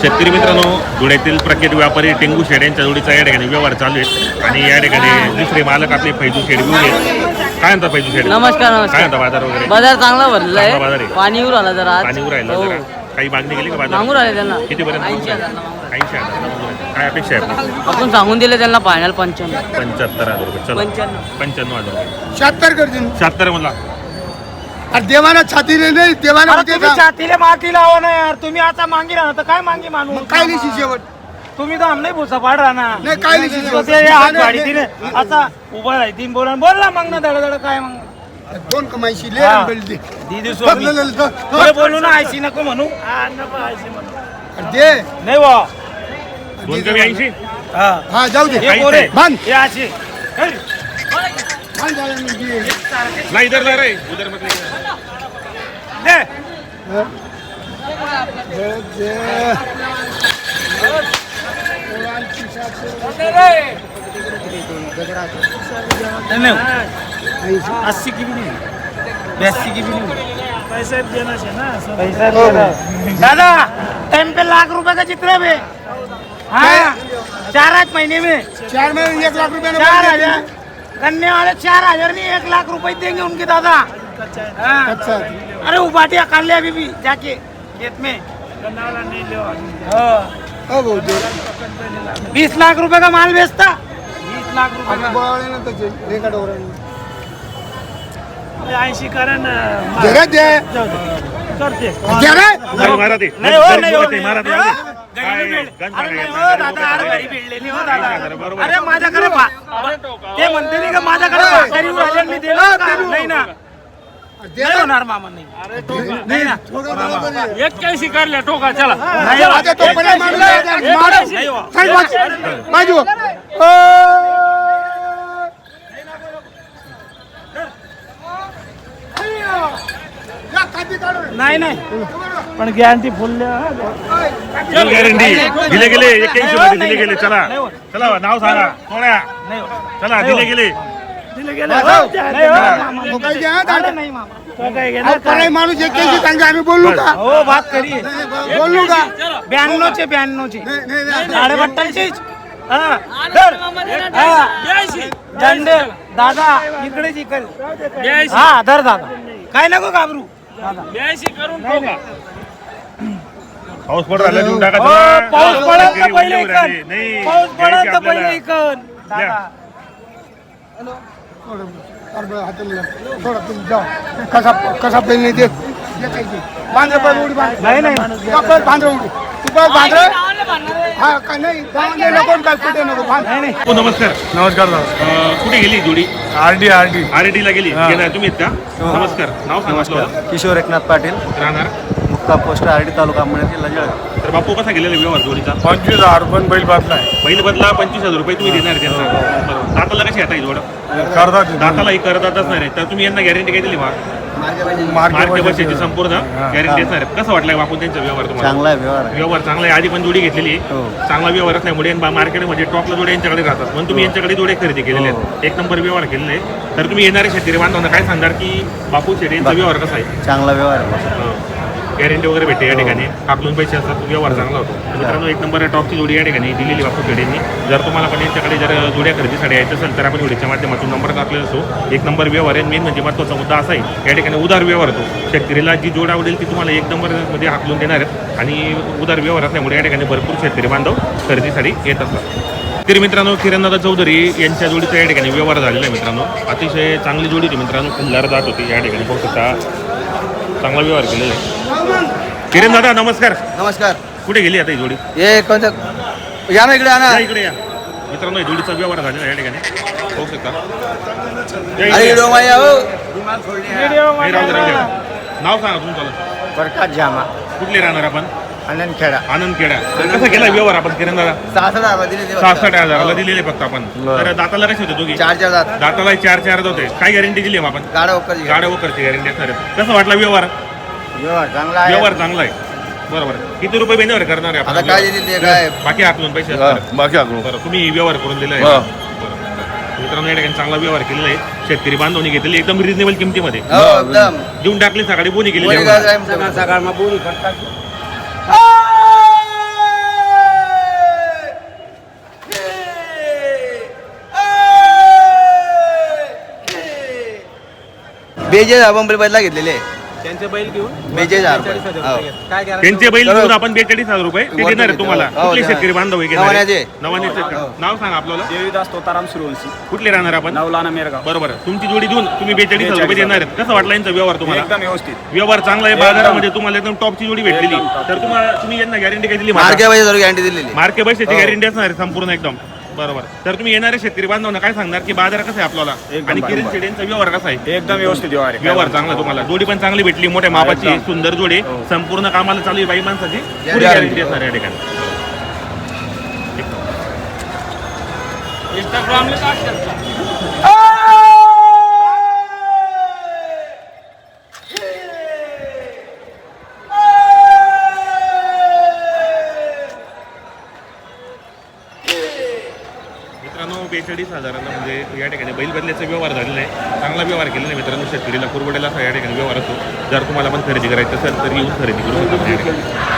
शेतकरी मित्रांनो, धुळ्यातील प्रख्यात व्यापारी टेंगू शेड यांच्या जोडीचा या ठिकाणी व्यवहार चालू आहे आणि या ठिकाणी दुसरे मालक आपले फैजू शेड घेऊन आहेत. काय म्हणता फैजू शेड? नमस्कार. काय म्हणता बाजार वगैरे? बाजार चांगला भरलेला चांगला बाजार आहे. आहे. पाणी उर आला जरा आज. पाणी उरायला जरा काही मागणी केली का बाजार? मागून राहिले त्यांना किती पर्यंत? 80,000. 80,000. काय अपेक्षा आहे आपली? आपण सांगून दिले त्यांना फायनल 95. 75,000 रुपये. चला 95. 95,000 रुपये. 76 करतील. 76 म्हणला. अरे देवाना छातीने नाही देवाना अरे तुम्ही छातीले माती लावा ना यार. तुम्ही आता मागे राहणार तर काय मागे मानू? मग काय लिशी शेवट तुम्ही तर आम नाही भुसा पाड राहणार. नाही काय लिशी तो शेवट ते हात गाडी तिने आता उभा राहतील बोल ना मग ना धड काय मग दोन कमाईशी ले हा. बेल दे दीदी बघ, बोलू ना आयशी नको म्हणू दे नाही वा दोन कमी 80. हा जाऊ दे हे पोरे बांध हे अशी बांध झालं ना, दे. नाही इधर जा रे उधर मत ले. दे दे. नहीं 80 की भी नहीं 82 की भी नहीं पैसा देना है ना पैसा दादा टाइम पे लाख रुपए का चित्र है हाँ 4 महीने में 4 में 1 लाख रुपये 4,000 गन्ने वाले 4,000 नहीं 1 लाख रुपए देंगे उनके दादा हाँ। अच्छा अरे वो बाटिया कर ले अभी भी जाके खेत में हो भाऊ दे 20 लाख रुपए का माल बेचता 20 लाख रुपए आम्ही बोलावले ना त्याचे रेकॉर्ड वर 80 करा ना दे रे दे करते दे रे नाही मारा ते. नाही हो, नाही हो, ते मारा ते. नाही हो. काय, गंज अरे नाही मारा, हो दादा अरे घरी भिडले नाही हो दादा बरोबर. अरे माझ्याकडे ते म्हणते नाही का माझ्याकडे भाकरी राहिले मी दिलं का? नाही ना दे नाही होणार मामा नाही नाही ना थोडं बरोबर आहे. 81 करल्या टोका चला नाही हो. आता तो पण माणूस आहे, मार. नाही हो. साईड बाजू या काठी काढू रे. नाही नाही पण गॅरंटी फुल गॅरंटी दिले गेले 81 मध्ये दिले गेले. चला चला नाव सांगा कोण्या नाही चला दिले गेले. दिले गेले हो. नाही हो मामा. तो काय घ्या, दादा. नाही मामा तो काय अहो, घेणार कोणी माणूस एक केजी सांगा आम्ही बोललो का हो बात करिए बोललो का 92 चे नाही, नाही, नाही. साडे 28 हा धर. हा. झंडे दादा इकडेच इकडे हा धर दादा काय नको घाबरू दादा पाऊस पडत आला देऊन टाका. हो, चला. पाऊस पडेल तर शेतकरी पहिले उरले उरले. इकड नाही पाऊस घ्यायची पडेल तर आपल्याला. पहिले इकड दादा थोडं कारबळ हाताला थोडं तुम्ही जा कसा पहिले दे बांध रे, पण उडी बांध. नाही नाही कापड बांध रे, उडी तू बस बांध रे. हा काय नाही बांधले नको काय कुठे नको बांध. नाही नाही हो, नमस्कार. नमस्कार दादा. कुठे गेली जोडी? आरडी आरडी ला गेली. गेला तुम्ही आहेत का? नमस्कार. नाव सांगा आपलं. किशोर एकनाथ पाटील, राहणार. मुक्का पोस्ट आरडी तालुका अंबरनाथ जिल्हा जळगाव. तर बापू कसा गेलेला व्यवहार जोडीचा? 25,000 पण बैल बातला आहे. पहिली बदला 25,000 रुपये तुम्ही देणार त्यांना. बरोबर. दाताला कशी आता ही जोड? करतात दातालाही करतातच नाही. तर तुम्ही यांना गॅरंटी काय दिली मग? मार्के बसेची संपूर्ण गॅरंटी असणार आहे. कसं वाटलं बापू त्यांचा व्यवहार तुम्हाला? चांगला आहे व्यवहार. व्यवहार चांगला आहे. आधी पण जोडी घेतलेली आहे. हो. चांगला व्यवहार असल्यामुळे मार्केटमध्ये टॉपला जोडे यांच्याकडे राहतात म्हणून तुम्ही यांच्याकडे जोडे खरेदी केलेले आहेत. एक नंबर व्यवहार केलेले आहे. तर तुम्ही येणारे शेतकरी बांधवांना काय सांगणार की बापू शेडे यांचा व्यवहार कसा आहे? चांगला व्यवहार आहे. गॅरंटी वगैरे भेटते या ठिकाणी. टाकलून पैसे असतात. व्यवहार चांगला होतो. तर मित्रांनो, एक नंबर टॉपची जोडी या ठिकाणी दिलेली बापू शेडेंनी. जर तुम्हाला पण यांच्याकडे जर जोड्या खरेदीसाठी यायचं असेल तर आपण व्हिडिओच्या माध्यमातून नंबर टाकलेला असतो. एक नंबर व्यवहार आहे. मेन म्हणजे महत्त्वाचा मुद्दा असा आहे या ठिकाणी उदार व्यवहार होतो. शेतकरीला जी जोड आवडेल ती तुम्हाला एक नंबरमध्ये हाकलून देणार आहेत आणि उदार व्यवहार असल्यामुळे या ठिकाणी भरपूर शेतकरी बांधव खरेदीसाठी येत असतात. तरी मित्रांनो, किरणदादा चौधरी यांच्या जोडीचा या ठिकाणी व्यवहार झालेला आहे. मित्रांनो, अतिशय चांगली जोडी होती मित्रांनो. खिल्लार जात होती या ठिकाणी. पाहू शकता चांगला व्यवहार केलेला आहे. किरण दादा नमस्कार. नमस्कार. कुठे गेली आता ही जोडी? हे कोणतं या ना इकडे आणा. या इकडे या मित्रांनो. ही जोडीचा व्यवहार झालेला आहे या ठिकाणी. पाहू शकता. या अरे इकडे. व्हिडिओ माया हो. नाही, राहू दे, राहू दे. नाव सांगा तुमचं. प्रकाश जामा, कुठले राहणार आपण? आनंदखेडा. आनंदखेडा. तर कसा केला व्यवहार आपण किरण दादा? 66,000 दिले ते. 66,000 दिलेले फक्त आपण. बरं. तर दाताला कसे होते दोघी? 4 दात. दाताला 4 होते. काय गॅरंटी दिली मग आपण? गाडा वकर गाड्या वगैरेची गॅरंटी असणार आहे. कसं वाटला व्यवहार? व्यवहार चांगला आहे. व्यवहार चांगला आहे. बरोबर. किती रुपये महिन्यावर करणार आहे आता आपण? काय दिले ते काय बाकी हाकलून पैसे असणार आहे. बाकी आलो. बरं, तुम्ही व्यवहार करून दिला आहे. हा. बरं. मित्रांनो, या ठिकाणी चांगला व्यवहार केलेला आहे. शेतकरी बांधवनी घेतलेली एकदम रिजनेबल किमतीमध्ये हो एकदम देऊन टाकली. सकाळी बोनी केली. सकाळ मग बोली करतात. 42,000 बंबरी बैलला घेतलेले त्यांचे बैल घेऊन 42,000 रुपये. 42,000 रुपये घेतले. काय guarantee? त्यांचे बैल घेऊन आपण 42,000 रुपये ते देणार आहे तुम्हाला. हो, कुठले देणार. शेतकरी बांधव आहे नवाण्याचे. नवानीचे हो. नाव सांगा आपल्याला. देवीदास तोताराम सुरवंशी कुठले राहणार आपण नवलाना मेरगाव. बरोबर तुमची जोडी देऊन तुम्ही 42,000 रुपये देणार आहेत. कसं वाटला यांचा व्यवहार तुम्हाला? एकदम व्यवस्थित. व्यवहार चांगला आहे. बाजारामध्ये तुम्हाला एकदम टॉपची जोडी भेटलेली. तर तुम्ही यांना गॅरंटी काय दिली? मार्के पाहिजे जरूर गॅरंटी दिलेली. मार्के पैशाची हो. गॅरंटी असणार आहे संपूर्ण एकदम. बरोबर तर तुम्ही येणारे शेतकरी बांधवांना काय सांगणार की बाजार कसा आहे आपल्याला एकदम आणि किरण बरोबर. शेडेंचा व्यवहार कसा आहे? एकदम व्यवस्थित व्यवहार आहे. व्यवहार चांगला तुम्हाला. जोडी पण चांगली भेटली. मोठ्या मापाची एकदम. सुंदर जोडी हो. संपूर्ण कामाला चालू आहे बाई माणसाची. पुरी Guarantee. गॅरंटी असणार या ठिकाणी. मित्रांनो 42,000 म्हणजे या ठिकाणी बैल बदल्याचा व्यवहार झालेला आहे. चांगला व्यवहार केलेला आहे मित्रांनो. शेतकरीला पुरवडेला असा या ठिकाणी व्यवहार असतो. जर तुम्हाला पण खरेदी करायचं असेल तर येऊन खरेदी करू शकता या ठिकाणी.